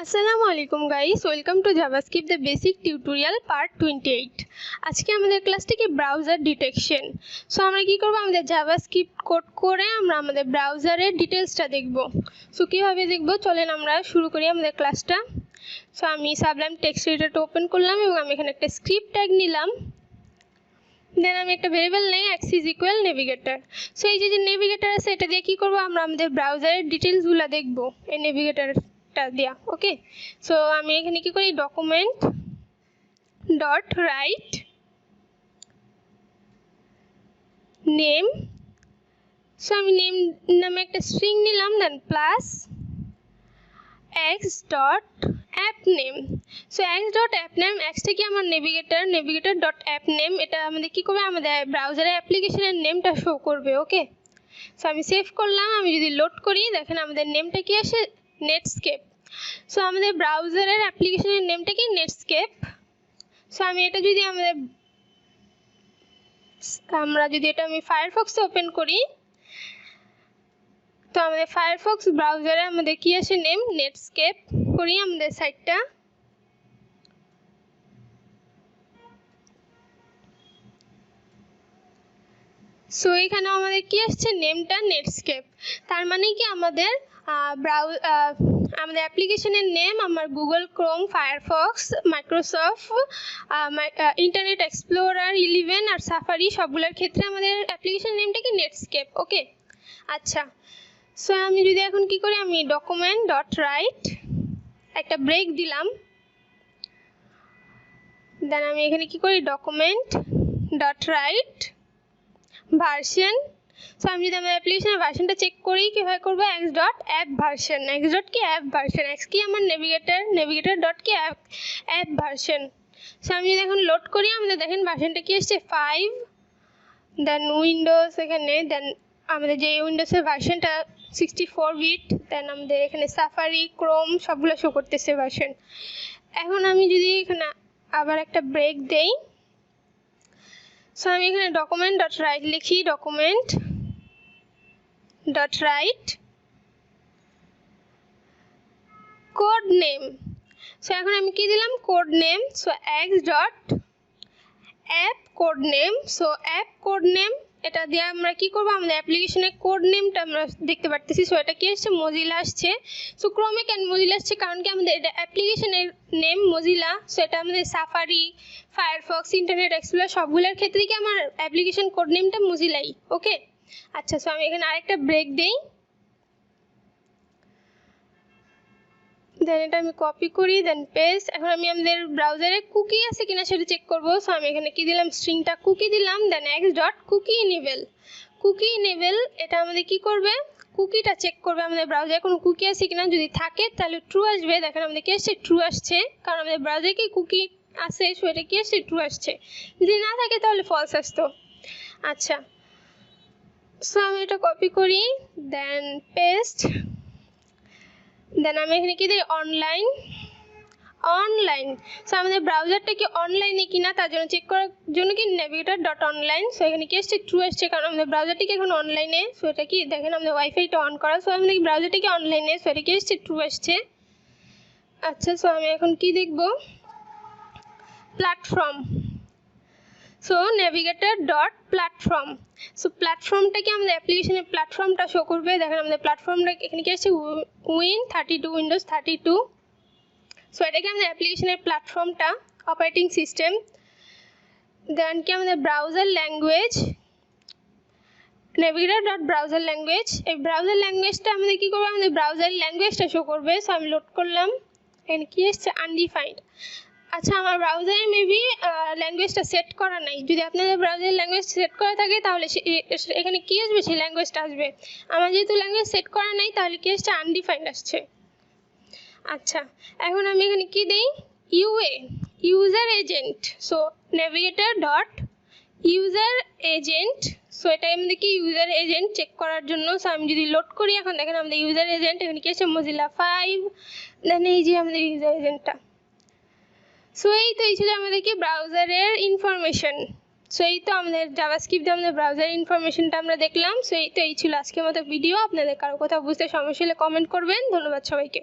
আসসালামু আলাইকুম guys, welcome to JavaScript the basic tutorial part 28। আজকে আমাদের ক্লাসটি কি ব্রাউজার ডিটেকশন। সো আমরা কি করব, আমাদের জাভাস্ক্রিপ্ট কোড করে আমরা আমাদের ব্রাউজারের ডিটেলসটা দেখব। সো কীভাবে দেখব, চলেন আমরা শুরু করি আমাদের ক্লাসটা। সো আমি সাবলাইম টেক্সট এডিটরটা ওপেন করলাম এবং আমি এখানে একটা স্ক্রিপ্ট ট্যাগ নিলাম। দেন আমি একটা ভেরিয়েবল নেই অ্যাক্সিস ইকুয়াল নেভিগেটর। সো এই যে নেভিগেটর আছে, এটা দিয়ে কী করবো, আমরা আমাদের ব্রাউজারের ডিটেলসগুলো দেখব এই নেভিগেটর দিয়া। ওকে, সো আমি এখানে কি করি, document dot write name. So আমি নেম নামে একটা স্ট্রিং নিলাম, then plus X dot app name. So X dot app name, এক্সটা কি আমার নেভিগেটর ডট অ্যাপ নেম, এটা আমাদের কী করবে, আমাদের ব্রাউজারের অ্যাপ্লিকেশনের নেমটা শো করবে। ওকে, সো আমি সেভ করলাম। আমি যদি লোড করি, দেখেন আমাদের নেমটা কি আসে, নেটস্কেপ। সো আমাদের ব্রাউজারের অ্যাপ্লিকেশনের নেমটা কি, নেটস্কেপ। সো আমি এটা যদি আমি ফায়ারফক্সে ওপেন করি, তো আমাদের ফায়ারফক্স ব্রাউজারে আমাদের কি আসে, নেম নেটস্কেপ। করি আমাদের সাইটটা, সো এখানে আমাদের কি আসছে, নেমটা নেটস্কেপ। তার মানে কি আমাদের আমাদের অ্যাপ্লিকেশনের নেম আমার Google Chrome, Firefox, Microsoft, internet explorer 11 আর সাফারি, সবগুলোর ক্ষেত্রে আমাদের অ্যাপ্লিকেশন নেমটা কি, নেটস্কেপ। ওকে, আচ্ছা। সো আমি যদি এখন কি করি, আমি ডকুমেন্ট ডট রাইট একটা ব্রেক দিলাম, দেন আমি এখানে কি করি, document dot right version. So আমি যদি আমার অ্যাপ্লিকেশনের ভার্সনটা চেক করি, কীভাবে করবো, x dot app version, x dot কি অ্যাপ ভার্সন, এক্স কি আমার নেভিগেটর ডট কি অ্যাপ ভার্সন। সো আমি যদি এখন লোড করি, আমাদের দেখেন ভার্সনটা কি এসছে 5, দেন উইন্ডোজ এখানে, দেন আমাদের যে উইন্ডোজের ভার্সনটা 64 বিট, দেন আমাদের এখানে সাফারি, ক্রোম সবগুলো শো করতেছে ভার্সন। এখন আমি যদি এখানে আবার একটা ব্রেক দেই, সো আমি এখানে ডকুমেন্ট ডট রাইট লিখি, document dot right code name. So এখন আমি কি দিলাম, code name. So X dot app code name. So app code name, এটা দিয়ে আমরা কি করবো, আমাদের অ্যাপ্লিকেশনের কোড নেমটা আমরা দেখতে পারতেছি। সো এটা কি আসছে, মজিলা আসছে। সো ক্রোমে কেন মজিলা আসছে, কারণ কি আমাদের এটা অ্যাপ্লিকেশনের নেম মজিলা। সো এটা আমাদের সাফারি, ফায়ারফক্স, ইন্টারনেট এক্সপ্লোরার সবগুলোর ক্ষেত্রে কি আমার অ্যাপ্লিকেশন কোড নেমটা মজিলাই। ওকে, আচ্ছা। সো আমি এখানে আরেকটা ব্রেক দেই, দেন এটা আমি কপি করি, দেন পেস্ট। এখন আমি আমাদের ব্রাউজারে কুকি আছে কিনা সেটা চেক করবো। সো আমি এখানে কি দিলাম, স্ট্রিংটা কুকি দিলাম, then X dot cookie enable. Cookie enable এটা আমাদের কি করবে, কুকিটা চেক করবে আমাদের ব্রাউজারে কোনো কুকি আছে কিনা। যদি থাকে তাহলে ট্রু আসবে। দেখেন আমাদের কি আসছে, ট্রু আসছে, কারণ আমাদের ব্রাউজারে কি কুকি আছে, সো এটা কি আসছে, ট্রু আসছে। যদি না থাকে তাহলে ফলস আসতো। আচ্ছা, সো আমি এটা কপি করি, দেন পেস্ট, দেন আমি এখানে কি দিই, অনলাইন। সো আমাদের ব্রাউজারটা কি অনলাইনে কিনা তার জন্য চেক করার জন্য কি নেভিগেটর ডট অনলাইন। সো এখানে কি আসছে, ট্রু আসছে, কারণ আমাদের ব্রাউজারটি কি এখন অনলাইনে। সো এটা কি দেখেন আমাদের ওয়াইফাইটা অন করা, সো আমাদের ব্রাউজারটি কি অনলাইনে, সো এটা কি আসছে, ট্রু আসছে। আচ্ছা, সো আমি এখন কি দেখব, platform. So navigator dot platform. So প্ল্যাটফর্মটা কি আমাদের অ্যাপ্লিকেশনের প্ল্যাটফর্মটা শো করবে। দেখেন আমাদের প্ল্যাটফর্মটা এখানে কি আসছে, উইন্ডোজ 32। সো এটা কি আমাদের অ্যাপ্লিকেশনের প্ল্যাটফর্মটা, অপারেটিং সিস্টেম। দেন কি আমাদের browser language, navigator dot browser language. এই ব্রাউজার ল্যাঙ্গুয়েজটা আমাদের কী করবে, আমাদের ব্রাউজার ল্যাঙ্গুয়েজটা শো করবে। সো আমি লোড করলাম, এখানে কি এসছে, আনডিফাইন্ড। আচ্ছা, আমার ব্রাউজারে মেবি ল্যাঙ্গুয়েজটা সেট করা নাই। যদি আপনাদের ব্রাউজারের ল্যাঙ্গুয়েজ সেট করা থাকে তাহলে এখানে কী আসবে, সেই ল্যাঙ্গুয়েজটা আসবে। আমার যেহেতু ল্যাঙ্গুয়েজ সেট করা নাই, তাহলে কি আসছে, আনডিফাইন্ড আসছে। আচ্ছা, এখন আমি এখানে কি দিই, user agent. So navigator dot user agent. So এটা আমাদের কি, ইউজার এজেন্ট চেক করার জন্য। সো আমি যদি লোড করি, এখন দেখেন আমাদের ইউজার এজেন্ট এখানে কি আছে, মজিলা 5, দেন এই যে আমাদের ইউজার এজেন্টটা। সো এই ছিল আমাদের কি ব্রাউজারের ইনফরমেশন। সো এই তো আমাদের জাভাস্ক্রিপ্ট দিয়ে আমাদের ব্রাউজারের ইনফরমেশনটা আমরা দেখলাম। সো এই ছিল আজকের মতো ভিডিও। আপনাদের কারো কোথাও বুঝতে সমস্যা হলে কমেন্ট করবেন। ধন্যবাদ সবাইকে।